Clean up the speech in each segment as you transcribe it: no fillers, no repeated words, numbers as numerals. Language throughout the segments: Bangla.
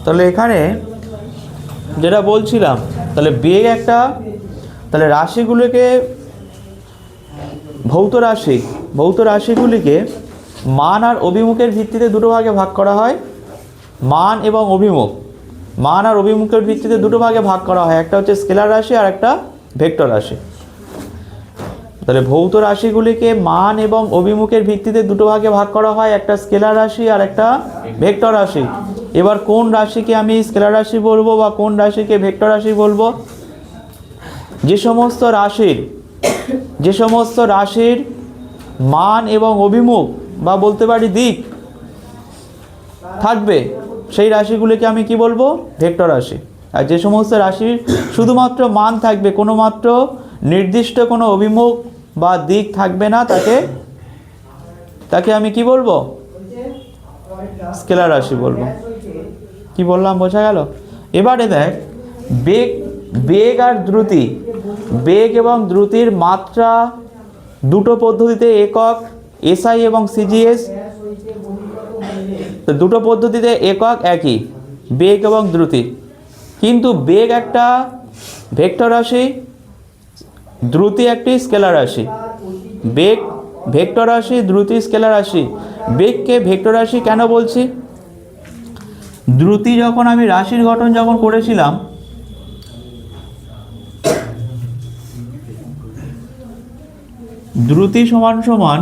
তাহলে এখানে যেটা বলছিলাম, তাহলে বেগ একটা, তাহলে রাশিগুলিকে ভৌত রাশিগুলিকে মান আর অভিমুখের ভিত্তিতে দুটো ভাগে ভাগ করা হয়। মান এবং অভিমুখ, মান আর অভিমুখের ভিত্তিতে দুটো ভাগে ভাগ করা হয়, একটা হচ্ছে স্কেলার রাশি আর একটা ভেক্টর রাশি। তাহলে ভৌত রাশিগুলিকে মান এবং অভিমুখের ভিত্তিতে দুটো ভাগে ভাগ করা হয়, একটা স্কেলার রাশি আর একটা ভেক্টর রাশি। এবার কোন রাশিকে আমি স্কেলার রাশি বলবো বা কোন রাশিকে ভেক্টর রাশি বলবো? যে সমস্ত রাশির মান এবং অভিমুখ বা বলতে পারি দিক থাকবে, সেই রাশিগুলিকে আমি কি বলবো? ভেক্টর রাশি। আর যে সমস্ত রাশির শুধুমাত্র মান থাকবে, কোনো মাত্র নির্দিষ্ট কোনো অভিমুখ বা দিক থাকবে না, তাকে আমি কি বলবো? স্কেলার রাশি বলবো। কি বললাম বোঝা গেল? এবারে দেখ, বেগ আর দ্রুতি, বেগ এবং দ্রুতির মাত্রা দুটো পদ্ধতিতে একক, এসআই এবং সিজিএস। তো দুটো পদ্ধতিতে একক একই, বেগ এবং দ্রুতি। কিন্তু বেগ একটা ভেক্টর রাশি, দ্রুতি একটি স্কেলার রাশি। বেগ ভেক্টর রাশি, দ্রুতি স্কেলার রাশি। বেগকে ভেক্টর রাশি কেন বলছি? দ্রুতি যখন আমি রাশির গঠন যখন করেছিলাম, দ্রুতি সমান সমান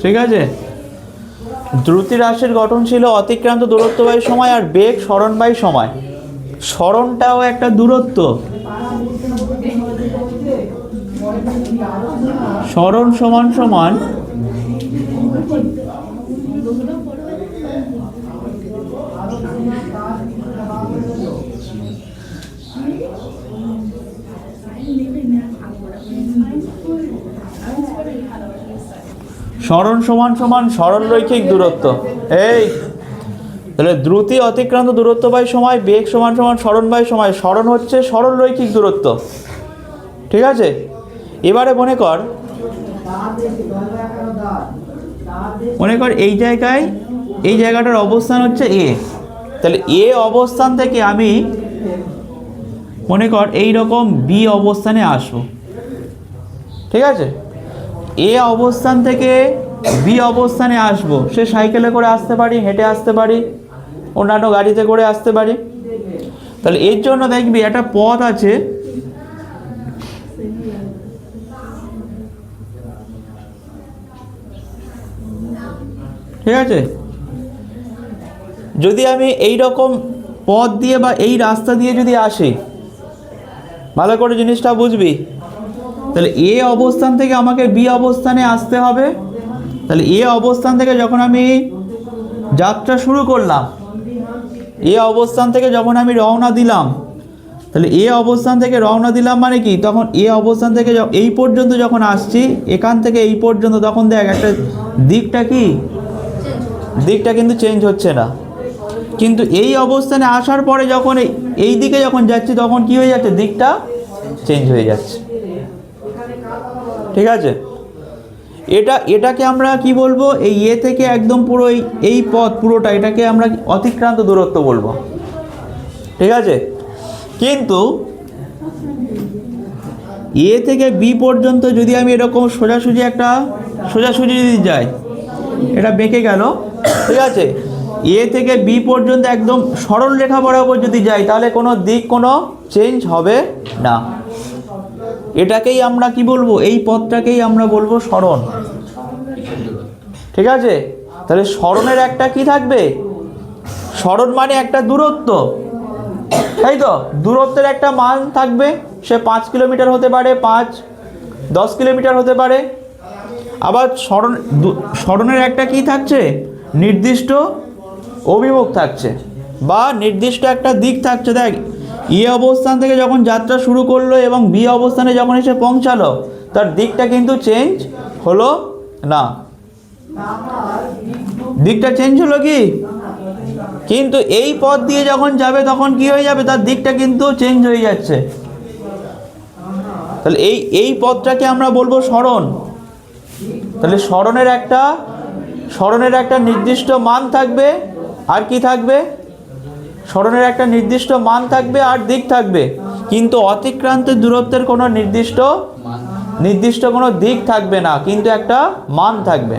ঠিক আছে। দ্রুতি রাশির গঠন ছিল অতিক্রান্ত দূরত্ব বাই সময়, আর বেগ সরণ বাই সময়। সরণটাও একটা দূরত্ব, সরণ সমান সমান সরলরৈখিক দূরত্ব। এই তাহলে দ্রুতি অতিক্রান্ত দূরত্ব বাই সময়, বেগ সমান সমান সরণ বাই সময়। সরণ হচ্ছে সরলরৈখিক দূরত্ব, ঠিক আছে। এবারে মনে কর এই জায়গাটার অবস্থান হচ্ছে এ। তাহলে এ অবস্থান থেকে আমি মনে কর এই রকম বি অবস্থানে আসবো, ঠিক আছে। এ অবস্থান থেকে বি অবস্থানে আসবো, সে সাইকেলে করে আসতে পারি, হেঁটে আসতে পারি, অন্যান্য গাড়িতে করে আসতে পারি। তাহলে এর জন্য দেখবি একটা পথ আছে, ঠিক আছে। যদি আমি এই রকম পথ দিয়ে বা এই রাস্তা দিয়ে যদি আসি, ভালো করে জিনিসটা বুঝবি। তাহলে এ অবস্থান থেকে আমাকে বি অবস্থানে আসতে হবে। তাহলে এ অবস্থান থেকে যখন আমি যাত্রা শুরু করলাম, এ অবস্থান থেকে যখন আমি রওনা দিলাম, তাহলে এ অবস্থান থেকে রওনা দিলাম মানে কি, তখন এ অবস্থান থেকে এই পর্যন্ত যখন আসছি, এখান থেকে এই পর্যন্ত, তখন দেখ একটা দিকটা কিন্তু চেঞ্জ হচ্ছে না। কিন্তু এই অবস্থানে আসার পরে যখন এই দিকে যখন যাচ্ছি, তখন কি হয়ে যাচ্ছে? দিকটা চেঞ্জ হয়ে যাচ্ছে, ঠিক আছে। এটাকে আমরা কি বলবো? এই এ থেকে একদম পুরো এই পথ পুরোটা, এটাকে আমরা অতিক্রান্ত দূরত্ব বলবো, ঠিক আছে। কিন্তু এ থেকে বি পর্যন্ত যদি আমি এরকম সোজাসুজি যদি যাই, এটা বেঁকে গেল, ঠিক আছে। এ থেকে বি পর্যন্ত একদম সরল রেখা বরাবর যদি যাই, তাহলে কোনো চেঞ্জ হবে না। এটাকেই আমরা কি বলবো? এই পথটাকেই আমরা বলবো সরণ, ঠিক আছে। তাহলে সরণের একটা কি থাকবে? সরণ মানে একটা দূরত্ব, তাই তো। দূরত্বের একটা মান থাকবে, সে 5 কিলোমিটার হতে পারে, 5-10 কিলোমিটার হতে পারে। আবার সরণের একটা কি থাকছে? নির্দিষ্ট অভিমুখ থাকছে, বা নির্দিষ্ট একটা দিক থাকছে। দেখ এ অবস্থান থেকে যখন যাত্রা শুরু করলো এবং বি অবস্থানে যখন এসে পৌঁছালো, তার দিকটা কিন্তু চেঞ্জ হলো না। দিকটা চেঞ্জ হলো কি? কিন্তু এই পথ দিয়ে যখন যাবে তখন কি হয়ে যাবে, তার দিকটা কিন্তু চেঞ্জ হয়ে যাচ্ছে। তাহলে এই পথটাকে আমরা বলবো সরণ। তাহলে সরণের একটা নির্দিষ্ট মান থাকবে, আর কি থাকবে? সরণের একটা নির্দিষ্ট মান থাকবে আর দিক থাকবে, কিন্তু অতিক্রান্ত দূরত্বের কোনো নির্দিষ্ট কোনো দিক থাকবে না, কিন্তু একটা মান থাকবে।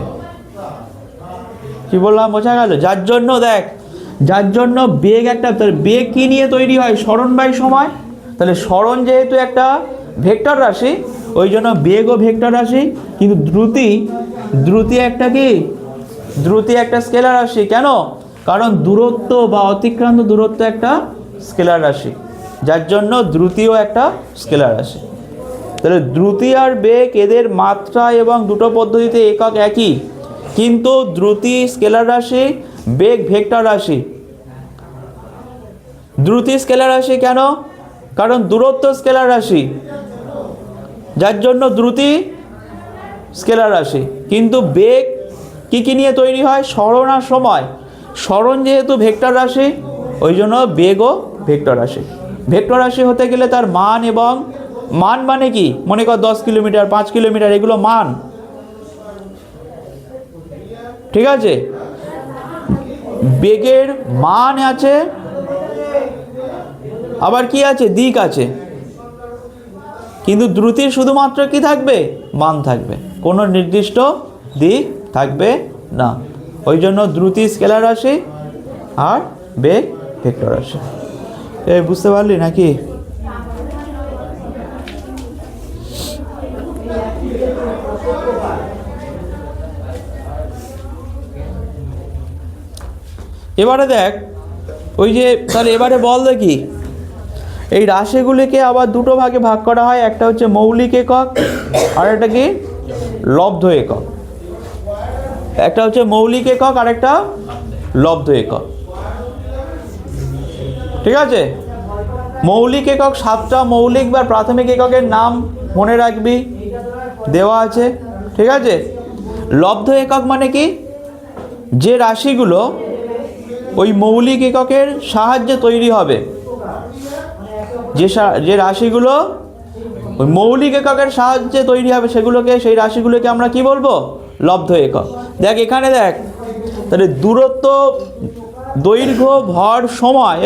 কি বললাম, বোঝা গেল? যার জন্য বেগ একটা, বেগ কি নিয়ে তৈরি হয়? সরণ বাই সময়। তাহলে সরণ যেহেতু একটা ভেক্টর রাশি, ওই জন্য বেগও ভেক্টর রাশি। কিন্তু দ্রুতি একটা কি? দ্রুতি একটা স্কেলার রাশি। কেন? কারণ দূরত্ব বা অতিক্রান্ত দূরত্ব একটা স্কেলার রাশি, যার জন্য দ্রুতিও একটা স্কেলার রাশি। তাহলে দ্রুতি আর বেগ এদের মাত্রা এবং দুটো পদ্ধতিতে একক একই, কিন্তু দ্রুতি স্কেলার রাশি, বেগ ভেক্টর রাশি। দ্রুতি স্কেলার রাশি কেন? কারণ দূরত্ব স্কেলার রাশি, যার জন্য দ্রুতি স্কেলার রাশি। কিন্তু বেগ কি নিয়ে তৈরি হয়? সরণ আর সময়। সরণ যেহেতু ভেক্টর রাশি, ওই জন্য বেগও ভেক্টর রাশি। ভেক্টর রাশি হতে গেলে তার মান, এবং মান মানে কি? মনে কর 10 কিলোমিটার, 5 কিলোমিটার, এগুলো মান। ঠিক আছে? বেগের মান আছে, আবার কি আছে? দিক আছে। কিন্তু দ্রুতির শুধুমাত্র কি থাকবে? মান থাকবে, কোনো নির্দিষ্ট দিক থাকবে না। ওই জন্য দ্রুতি স্কেলার রাশি আর বেগ ভেক্টর রাশি। বুঝতে পারলি নাকি? এবারে দেখ, ওই যে তাহলে এবারে বল দেখি, এই রাশিগুলিকে আবার দুটো ভাগে ভাগ করা হয়। একটা হচ্ছে মৌলিক একক, আর একটা কি? লব্ধ একক। একটা হচ্ছে মৌলিক একক আর একটা লব্ধ একক। ঠিক আছে? মৌলিক একক 7টা মৌলিক বা প্রাথমিক এককের নাম মনে রাখবি, দেওয়া আছে। ঠিক আছে? লব্ধ একক মানে কি? যে রাশিগুলো ওই মৌলিক এককের সাহায্যে তৈরি হবে, যে রাশিগুলো ওই মৌলিক এককের সাহায্যে তৈরি হবে, সেই রাশিগুলোকে আমরা কি বলবো? লব্ধ একক। দেখ এখানে দেখ, তাহলে দূরত্ব, দৈর্ঘ্য, ভর, সময়,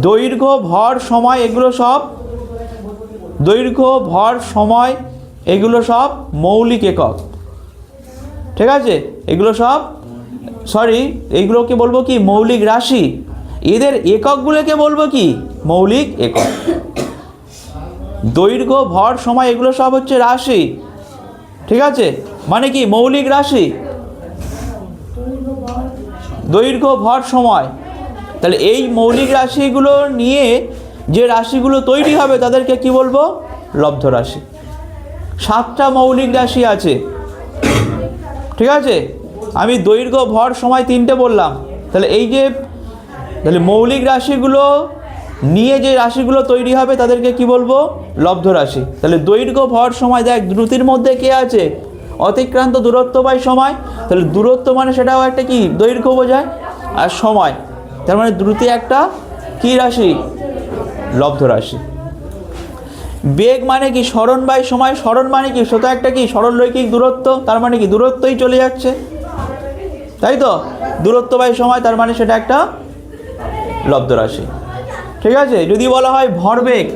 দৈর্ঘ্য, ভর, সময়, এগুলো সব দৈর্ঘ্য, ভর, সময় এগুলো সব মৌলিক একক। ঠিক আছে? এগুলো সব এইগুলোকে বলবো কি? মৌলিক রাশি। এদের এককগুলোকে বলবো কি? মৌলিক একক। দৈর্ঘ্য, ভর, সময় এগুলো সব হচ্ছে রাশি। ঠিক আছে? মানে কি? মৌলিক রাশি। দৈর্ঘ্য, ভর, সময়। তাহলে এই মৌলিক রাশিগুলো নিয়ে যে রাশিগুলো তৈরি হবে তাদেরকে কি বলবো? লব্ধ রাশি। 7টা মৌলিক রাশি আছে। ঠিক আছে? আমি দৈর্ঘ্য, ভর, সময় 3টে বললাম। তাহলে মৌলিক রাশিগুলো নিয়ে যে রাশিগুলো তৈরি হবে তাদেরকে কি বলবো? লব্ধ রাশি। তাহলে দৈর্ঘ্য, ভর, সময়, দেখ দ্রুতির মধ্যে কে আছে? অতিক্রান্ত দূরত্ব বাই সময়। তাহলে দূরত্ব মানে সেটাও একটা কি? দৈর্ঘ্য বোঝায়, আর সময়, তার মানে দ্রুতি একটা কি রাশি? লব্ধ রাশি। বেগ মানে কি? সরণ বাই সময়। সরণ মানে কি? সেটা একটা কি? সরলরৈখিক দূরত্ব, তার মানে কি? দূরত্বই চলে যাচ্ছে, তাই তো? দূরত্ব বাই সময়, তার মানে সেটা একটা লব্ধ রাশি। ঠিক আছে? যদি বলা হয় ভরবেগ,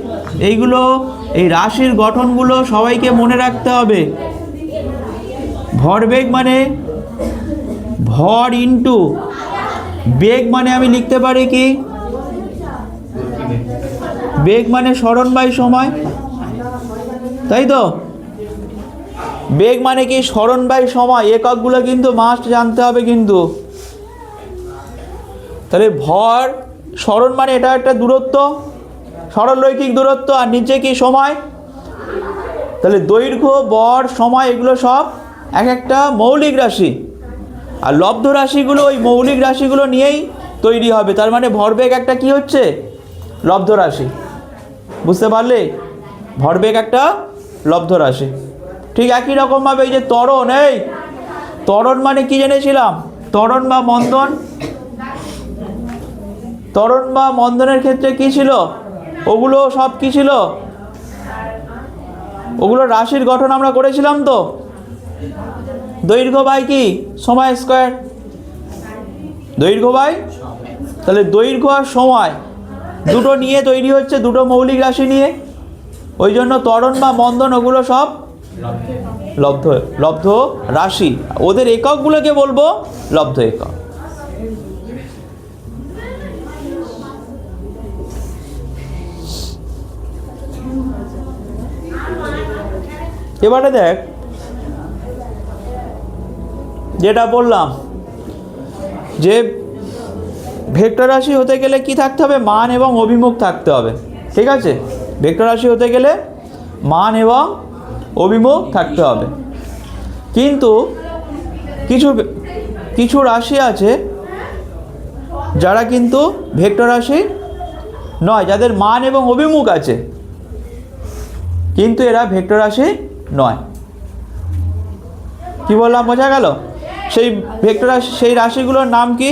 এই রাশির গঠনগুলো সবাইকে মনে রাখতে হবে। ভরবেগ মানে ভর ইন্টু বেগ, মানে আমি লিখতে পারি কি? বেগ মানে সরণ বাই সময়, তাই তো? বেগ মানে কি? সরণ বাই সময়। এককগুলো কিন্তু মাস্ট জানতে হবে কিন্তু। তাহলে ভর, সরণ মানে এটা একটা দূরত্ব, সরলরৈখিক দূরত্ব, আর নিচে কি? সময়। তাহলে দৈর্ঘ্য, ভর, সময় এগুলো সব এক একটা মৌলিক রাশি। আর লব্ধ রাশিগুলো ওই মৌলিক রাশিগুলো নিয়েই তৈরি হবে। তার মানে ভরবেগ একটা কি হচ্ছে, লব্ধ রাশি। বুঝতে পারলে, ভরবেগ একটা লব্ধ রাশি। ঠিক একই রকমভাবে এই যে ত্বরণ, এই ত্বরণ মানে কি জেনেছিলাম, ত্বরণ বা মন্দন। ত্বরণ বা মন্দনের ক্ষেত্রে কি ছিল, ওগুলো সব কি ছিল, ওগুলো রাশির গঠন আমরা করেছিলাম তো, দৈর্ঘ্য বাই কি সময় স্কয়ার, দৈর্ঘ্য বাই, তাহলে দৈর্ঘ্য আর সময় দুটো নিয়ে তৈরি হচ্ছে, দুটো মৌলিক রাশি নিয়ে। ওই জন্য ত্বরণ বা মন্দন ওগুলো সব লব্ধ লব্ধ রাশি, ওদের এককগুলোকে বলবো লব্ধ একক। এবারে দেখ যেটা বললাম যে ভেক্টর রাশি হতে গেলে কি থাকতে হবে, মান এবং অভিমুখ থাকতে হবে। ঠিক আছে, ভেক্টর রাশি হতে গেলে মান এবং অভিমুখ থাকতে হবে। কিন্তু কিছু কিছু রাশি আছে যারা কিন্তু ভেক্টর রাশি নয়, যাদের মান এবং অভিমুখ আছে কিন্তু এরা ভেক্টর রাশি নয়। কি বললাম, বোঝা গেল? সেই ভেক্টর রাশি, সেই রাশিগুলোর নাম কি,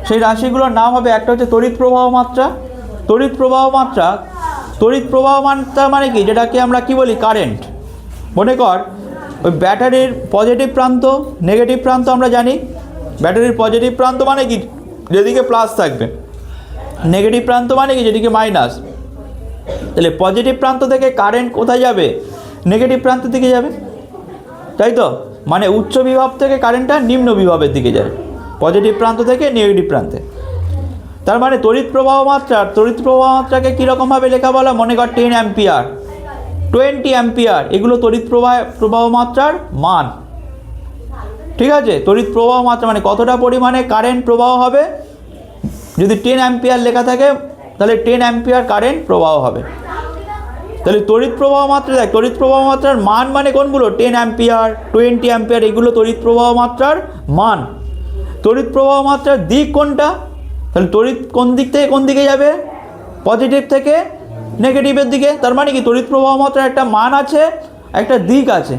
সেই রাশিগুলোর নাম হবে, একটা হচ্ছে তড়িৎ প্রবাহ মাত্রা। তড়িৎ প্রবাহ মাত্রা, তড়িৎ প্রবাহ মাত্রা মানে কি, যেটাকে আমরা কি বলি কারেন্ট। মনে কর ওই ব্যাটারির পজিটিভ প্রান্ত নেগেটিভ প্রান্ত আমরা জানি। ব্যাটারির পজিটিভ প্রান্ত মানে কি, যেদিকে প্লাস থাকবে, নেগেটিভ প্রান্ত মানে কি, যেদিকে মাইনাস। তাহলে পজিটিভ প্রান্ত থেকে কারেন্ট কোথায় যাবে, নেগেটিভ প্রান্তের দিকে যাবে, তাই তো? মানে উচ্চ বিভব থেকে কারেন্টটা নিম্ন বিভবের দিকে যাবে, পজিটিভ প্রান্ত থেকে নেগেটিভ প্রান্তে। তার মানে তড়িৎ প্রবাহ মাত্রা, তড়িৎ প্রবাহ মাত্রাকে কীরকমভাবে লেখা বলা, মনে কর 10 অ্যাম্পিয়ার, 20 অ্যাম্পিয়ার, এগুলো তড়িৎ প্রবাহ মাত্রার মান। ঠিক আছে, তড়িৎ প্রবাহ মাত্রা মানে কতটা পরিমাণে কারেন্ট প্রবাহ হবে। যদি 10 অ্যাম্পিয়ার লেখা থাকে তাহলে 10 অ্যাম্পিয়ার কারেন্ট প্রবাহ হবে। তাহলে তড়িৎ প্রবাহ মাত্রা, দেখ তড়িৎ প্রবাহ মাত্রার মান মানে কোনগুলো, 10 অ্যাম্পিয়ার 20 অ্যাম্পিয়ার, এগুলো তড়িৎ প্রবাহ মাত্রার মান। তড়িৎ প্রবাহ মাত্রার দিক কোনটা, তাহলে তড়িৎ কোন দিক থেকে কোন দিকে যাবে, পজিটিভ থেকে নেগেটিভের দিকে। তার মানে কি, তড়িৎ প্রবাহ মাত্রার একটা মান আছে, একটা দিক আছে।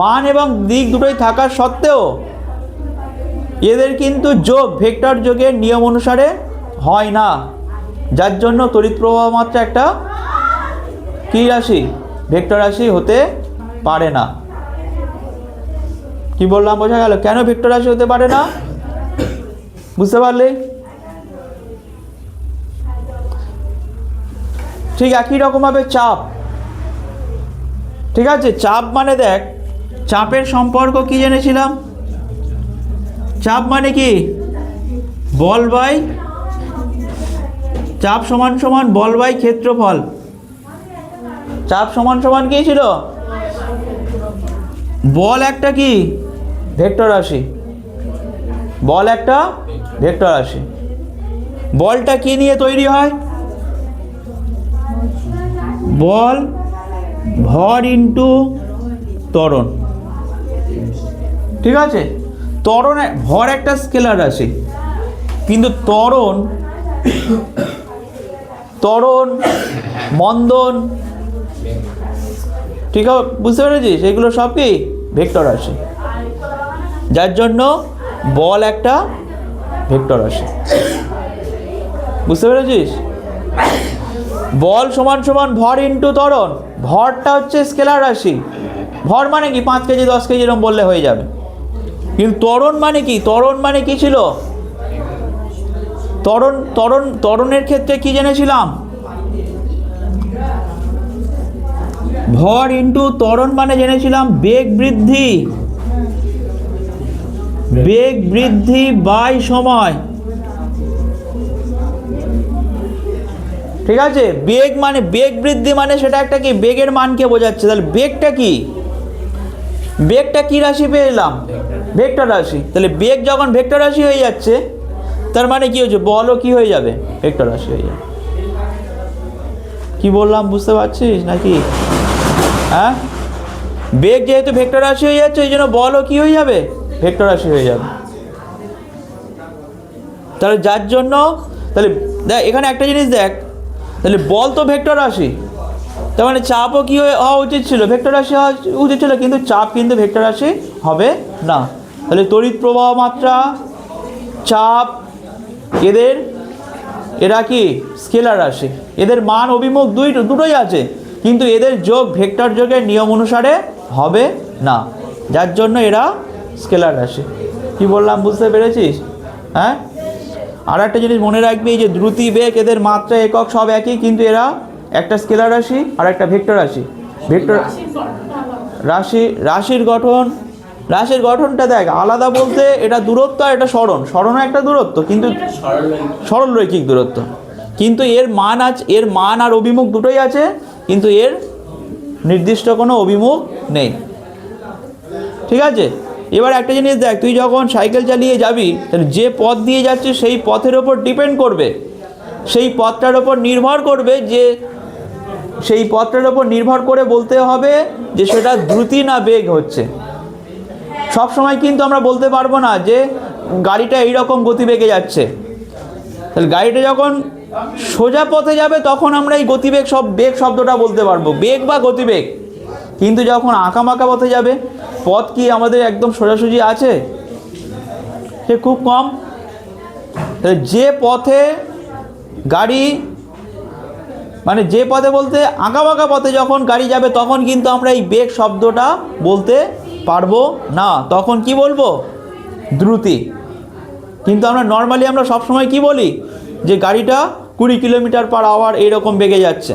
মান এবং দিক দুটোই থাকার সত্ত্বেও এদের কিন্তু যোগ ভেক্টর যোগের নিয়ম অনুসারে হয় না, যার জন্য তড়িৎ প্রবাহ মাত্রা একটা কী রাশি, ভেক্টর রাশি হতে পারে না। কি বললাম, বোঝা গেল কেন ভেক্টর রাশি হতে পারে না? বুঝতে পারলে? ঠিক একই রকমভাবে চাপ। ঠিক আছে, চাপ মানে দেখ, চাপের সম্পর্ক কি জেনেছিলাম, চাপ মানে কি, বল বাই, চাপ সমান সমান বল বাই ক্ষেত্রফল। চাপ সমান সমান কি ছিল, বল একটা কি ভেক্টর রাশি, বল একটা ভেক্টর রাশি। বলটা কি নিয়ে তৈরি হয়, বল ভর ইন্টু ত্বরণ। ঠিক আছে, ত্বরণ, ভর একটা স্কেলার রাশি, কিন্তু ত্বরণ, ত্বরণ মন্দন, ঠিক আছে, বুঝতে পেরেছিস, এগুলো সব কি ভেক্টর রাশি, যার জন্য বল একটা ভেক্টর রাশি। বুঝতে পেরেছিস? বল সমান সমান ভর ইন্টু ত্বরণ। ভরটা হচ্ছে স্কেলার রাশি, ভর মানে কি 5 কেজি 10 কেজি এরকম বললে হয়ে যাবে। কিন্তু ত্বরণ মানে কি, ত্বরণ মানে কি ছিল, ত্বরণ, ত্বরণ, ত্বরণের ক্ষেত্রে কি জেনেছিলাম, ভর ইন্টু ত্বরণ মানে জেনেছিলাম বেগ বৃদ্ধি, বেগ বৃদ্ধি বাই সময়। ঠিক আছে, বেগ মানে, বেগ বৃদ্ধি মানে সেটা একটা কি বেগের মানকে বোঝাচ্ছে। তাহলে বেগটা কি, বেগটা কি রাশি পেয়ে এলাম, ভেক্টর রাশি। তাহলে বেগ যখন ভেক্টর রাশি হয়ে যাচ্ছে তার মানে কি হচ্ছে, বলও কি হয়ে যাবে, ভেক্টর রাশি হয়ে যাবে। কি বললাম বুঝতে পারছিস নাকি? হ্যাঁ, বেগ যেহেতু ভেক্টর রাশি হয়ে যাচ্ছে, ওই জন্য বলও কি হয়ে যাবে, ভেক্টর রাশি হয়ে যাবে। তাহলে যার জন্য তাহলে দেখ এখানে একটা জিনিস দেখ, তাহলে বল তো ভেক্টর রাশি, তার মানে চাপও কি হওয়া উচিত ছিল, ভেক্টর রাশি হওয়া উচিত ছিল, কিন্তু চাপ কিন্তু ভেক্টর রাশি হবে না। তাহলে তড়িৎ প্রবাহ মাত্রা, চাপ, এরা কি স্কেলার রাশি, এদের মান অভিমুখ দুটোই আছে, কিন্তু এদের যোগ ভেক্টর যোগের নিয়ম অনুসারে হবে না, যার জন্য এরা স্কেলার রাশি। কি বললাম বুঝতে পেরেছিস? হ্যাঁ, আর একটা জিনিস মনে রাখবি, যে দ্রুতি, বেগ, এদের মাত্রা, একক সব একই, কিন্তু এরা একটা স্কেলার রাশি আর একটা ভেক্টর রাশি। ভেক্টর রাশির গঠনটা দেখ আলাদা, বলতে এটা দূরত্ব আর এটা সরণও একটা দূরত্ব, কিন্তু সরলরৈখিক দূরত্ব, কিন্তু এর মান আর অভিমুখ দুটোই আছে, কিন্তু এর নির্দিষ্ট কোনো অভিমুখ নেই। ঠিক আছে, এবার একটা জিনিস দেখ, তুই যখন সাইকেল চালিয়ে যাবি, তাহলে যে পথ দিয়ে যাচ্ছিস সেই পথের ওপর ডিপেন্ড করবে, সেই পথটার ওপর নির্ভর করবে, যে সেই পথটার ওপর নির্ভর করে বলতে হবে যে সেটা দ্রুতি না বেগ হচ্ছে। সব সময় কিন্তু আমরা বলতে পারবো না যে গাড়িটা এইরকম গতিবেগে যাচ্ছে। তাহলে গাড়িটা যখন সোজা পথে যাবে তখন আমরা এই গতিবেগ বেগ শব্দটা বলতে পারবো, বেগ বা গতিবেগ। কিন্তু যখন আঁকামাঁকা পথে যাবে, পথ কি আমাদের একদম সোজাসুজি আছে? সে খুব কম। তাহলে যে পথে গাড়ি, মানে যে পথে বলতে আঁকাবাঁকা পথে যখন গাড়ি যাবে, তখন কিন্তু আমরা এই বেগ শব্দটা বলতে পারবো না, তখন কি বলবো? দ্রুতি। কিন্তু আমরা সবসময় কি বলি, যে গাড়িটা 20 কিলোমিটার পার আওয়ার এইরকম বেগে যাচ্ছে।